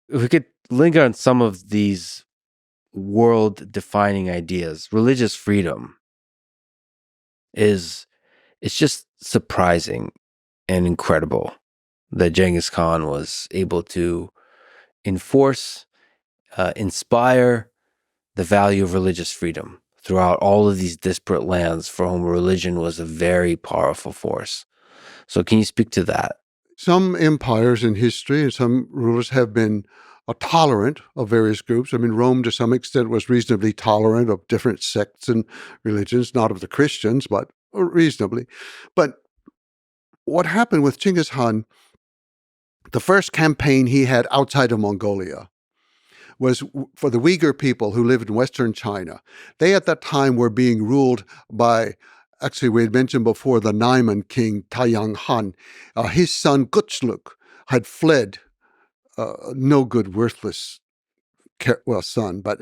if we could linger on some of these world-defining ideas, religious freedom it's just surprising and incredible that Genghis Khan was able to enforce, inspire the value of religious freedom throughout all of these disparate lands for whom religion was a very powerful force. So can you speak to that? Some empires in history and some rulers have been tolerant of various groups. I mean, Rome to some extent was reasonably tolerant of different sects and religions, not of the Christians, but reasonably. But what happened with Genghis Khan, the first campaign he had outside of Mongolia was for the Uyghur people who lived in Western China. They at that time were being ruled by, actually we had mentioned before, the Naiman king Taiyang Han. His son Gutschluk had fled, no good, worthless, son, but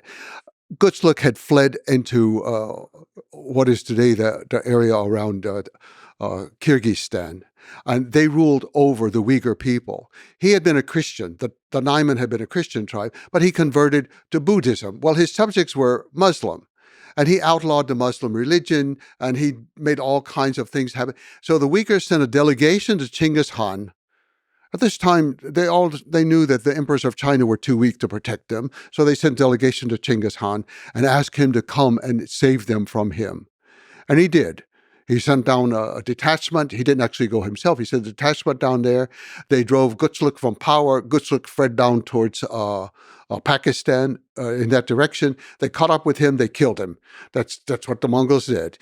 Gutschluk had fled into what is today the area around Kyrgyzstan, and they ruled over the Uyghur people. He had been a Christian. The Naiman had been a Christian tribe, but he converted to Buddhism. Well, his subjects were Muslim, and he outlawed the Muslim religion, and he made all kinds of things happen. So the Uyghurs sent a delegation to Genghis Khan. At this time, they knew that the emperors of China were too weak to protect them, so they sent a delegation to Genghis Khan and asked him to come and save them from him. And he did. He sent down a detachment. He didn't actually go himself. He sent a detachment down there. They drove Gutschluk from power. Gutschluk fled down towards Pakistan in that direction. They caught up with him. They killed him. That's what the Mongols did.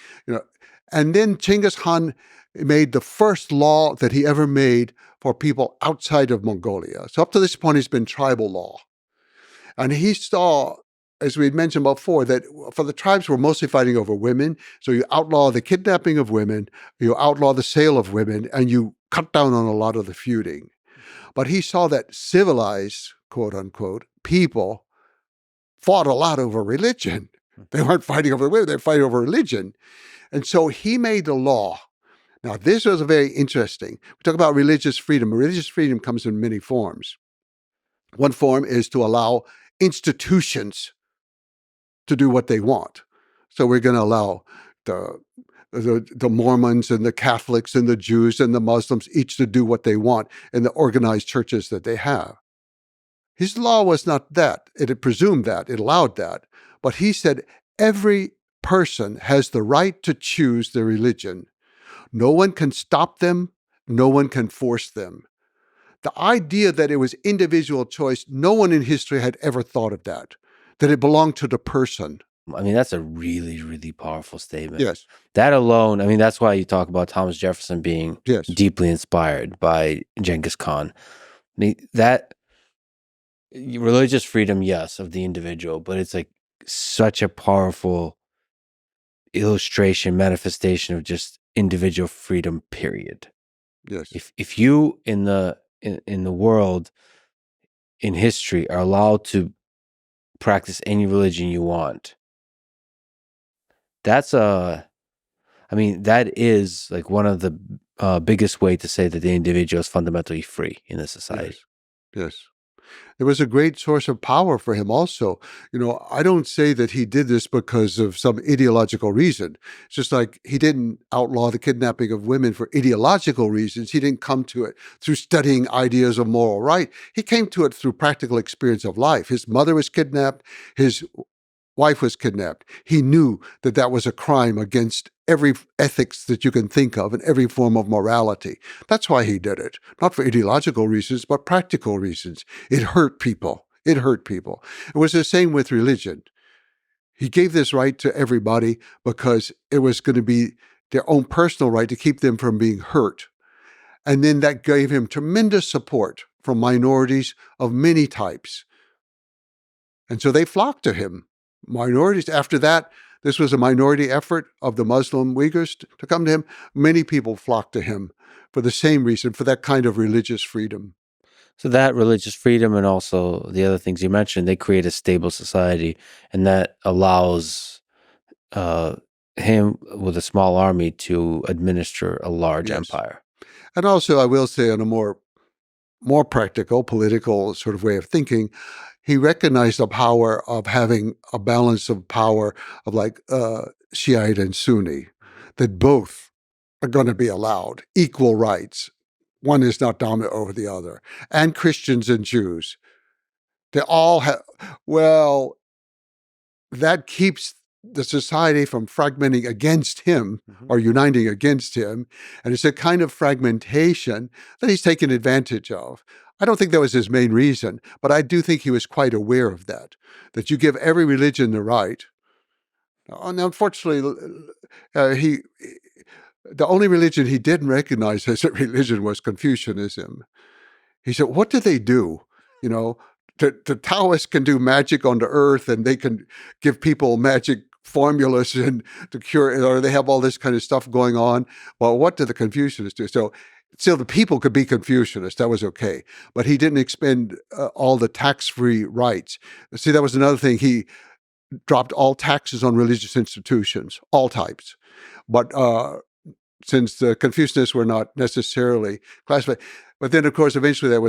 And then Genghis Khan made the first law that he ever made for people outside of Mongolia. So up to this point, it's been tribal law. And he saw, as we had mentioned before, that for the tribes were mostly fighting over women. So you outlaw the kidnapping of women, you outlaw the sale of women, and you cut down on a lot of the feuding. But he saw that civilized, quote unquote, people fought a lot over religion. They weren't fighting over women, they were fighting over religion. And so he made a law. Now, this was very interesting. We talk about religious freedom. Religious freedom comes in many forms. One form is to allow institutions to do what they want. So we're going to allow the Mormons and the Catholics and the Jews and the Muslims each to do what they want in the organized churches that they have. His law was not that. It had presumed that. It allowed that. But he said every person has the right to choose their religion. No one can stop them. No one can force them. The idea that it was individual choice, no one in history had ever thought of that it belonged to the person. I mean, that's a really, really powerful statement. Yes. That alone, I mean, that's why you talk about Thomas Jefferson being Yes. deeply inspired by Genghis Khan. I mean, that religious freedom, yes, of the individual, but it's like such a powerful illustration, manifestation of just individual freedom, period. Yes. If you in the world, in history, are allowed to practice any religion you want, that is like one of the biggest way to say that the individual is fundamentally free in a society. Yes. It was a great source of power for him also. I don't say that he did this because of some ideological reason. It's just like he didn't outlaw the kidnapping of women for ideological reasons. He didn't come to it through studying ideas of moral right. He came to it through practical experience of life. His mother was kidnapped. His wife was kidnapped. He knew that that was a crime against every ethics that you can think of and every form of morality. That's why he did it. Not for ideological reasons, but practical reasons. It hurt people. It hurt people. It was the same with religion. He gave this right to everybody because it was going to be their own personal right to keep them from being hurt. And then that gave him tremendous support from minorities of many types. And so they flocked to him. Minorities. After that, this was a minority effort of the Muslim Uyghurs to come to him. Many people flocked to him for the same reason, for that kind of religious freedom. So that religious freedom and also the other things you mentioned, they create a stable society, and that allows him with a small army to administer a large empire. And also, I will say on a more more practical, political sort of way of thinking, he recognized the power of having a balance of power of like Shiite and Sunni, that both are going to be allowed equal rights. One is not dominant over the other. And Christians and Jews. They all have, well, that keeps the society from fragmenting against him or uniting against him. And it's a kind of fragmentation that he's taken advantage of. I don't think that was his main reason, but I do think he was quite aware of that you give every religion the right. And unfortunately, the only religion he didn't recognize as a religion was Confucianism. He said, what do they do? You know, the Taoists can do magic on the earth and they can give people magic formulas and to cure, or they have all this kind of stuff going on. Well, what do the Confucianists do? So still the people could be Confucianists. That was okay. But he didn't expend all the tax-free rights. See, that was another thing. He dropped all taxes on religious institutions, all types. But since the Confucianists were not necessarily classified, but then, of course, eventually there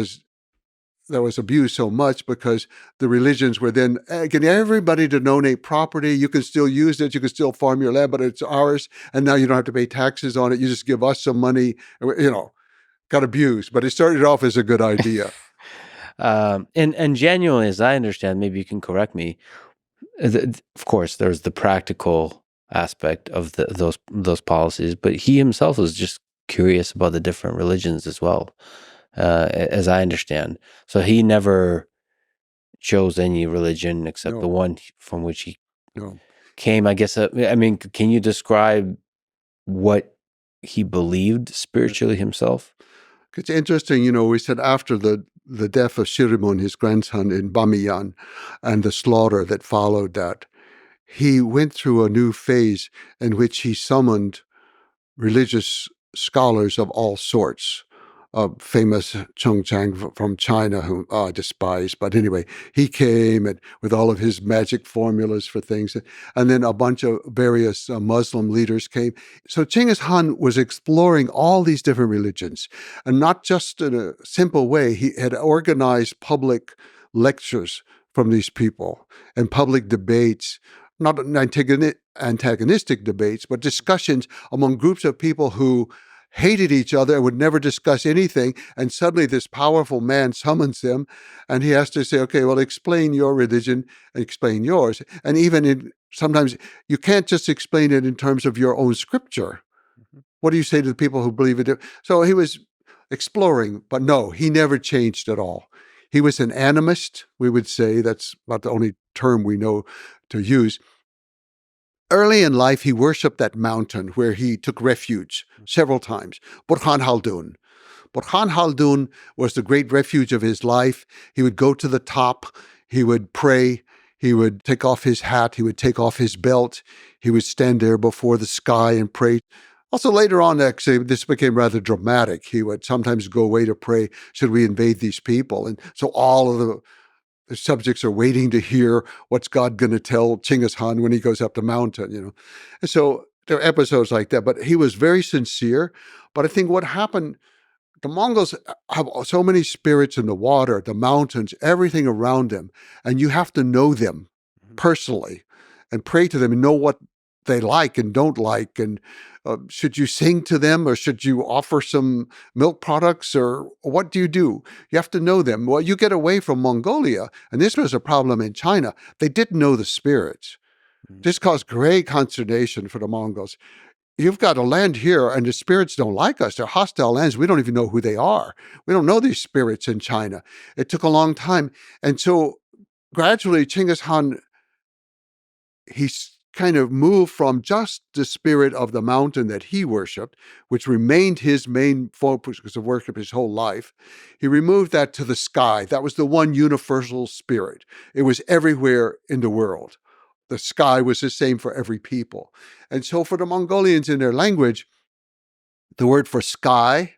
was abused so much because the religions were then getting everybody to donate property. You can still use it. You can still farm your land, but it's ours. And now you don't have to pay taxes on it. You just give us some money, got abused. But it started off as a good idea. And genuinely, as I understand, maybe you can correct me. Of course, there's the practical aspect of those policies, but he himself was just curious about the different religions as well, as I understand. So he never chose any religion except the one from which he came. I guess. I mean, can you describe what he believed spiritually himself? It's interesting, we said after the death of Shirimun, his grandson, in Bamiyan, and the slaughter that followed that, he went through a new phase in which he summoned religious scholars of all sorts. Famous Cheng Chang from China, whom I despise. But anyway, he came with all of his magic formulas for things. And then a bunch of various Muslim leaders came. So Genghis Khan was exploring all these different religions. And not just in a simple way. He had organized public lectures from these people and public debates, not antagonistic debates, but discussions among groups of people who hated each other and would never discuss anything. And suddenly this powerful man summons them and he has to say, okay, well, explain your religion and explain yours. And even sometimes you can't just explain it in terms of your own scripture. What do you say to the people who believe it? So he was exploring, but no, he never changed at all. He was an animist, we would say. That's about the only term we know to use. Early in life, he worshipped that mountain where he took refuge several times, Burhan Khaldun. Burhan Khaldun was the great refuge of his life. He would go to the top, he would pray, he would take off his hat, he would take off his belt, he would stand there before the sky and pray. Also later on, actually, this became rather dramatic. He would sometimes go away to pray, should we invade these people? And so all of the subjects are waiting to hear what's God going to tell Genghis Khan when he goes up the mountain, And so there are episodes like that, but he was very sincere. But I think what happened, the Mongols have so many spirits in the water, the mountains, everything around them, and you have to know them personally and pray to them and know what they like and don't like. And should you sing to them or should you offer some milk products or what do? You have to know them. Well, you get away from Mongolia, and this was a problem in China. They didn't know the spirits. This caused great consternation for the Mongols. You've got a land here and the spirits don't like us. They're hostile lands. We don't even know who they are. We don't know these spirits in China. It took a long time. And so gradually Genghis Khan, he's kind of moved from just the spirit of the mountain that he worshipped, which remained his main focus of worship his whole life. He removed that to the sky. That was the one universal spirit. It was everywhere in the world. The sky was the same for every people. And so for the Mongolians in their language, the word for sky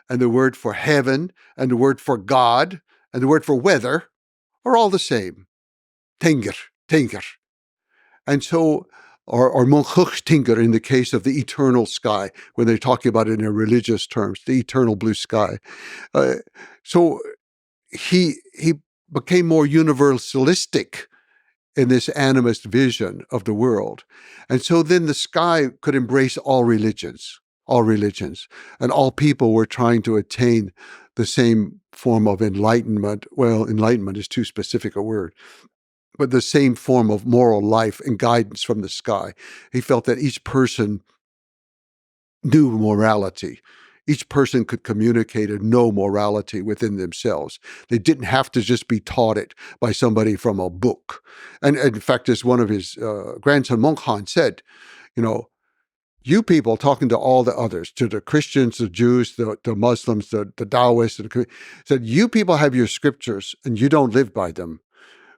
and the word for heaven and the word for God and the word for weather are all the same. Tengir, Tengir. And so or Monchuchtinger in the case of the eternal sky, when they're talking about it in religious terms, the eternal blue sky. So he became more universalistic in this animist vision of the world. And so then the sky could embrace all religions, and all people were trying to attain the same form of enlightenment. Well, enlightenment is too specific a word, but the same form of moral life and guidance from the sky. He felt that each person knew morality. Each person could communicate and know morality within themselves. They didn't have to just be taught it by somebody from a book. And in fact, as one of his grandson, Monghan, said, you people talking to all the others, to the Christians, the Jews, the Muslims, the Taoists, said, you people have your scriptures and you don't live by them.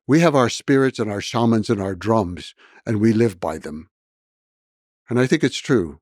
We have our spirits and our shamans and our drums, and we live by them. And I think it's true.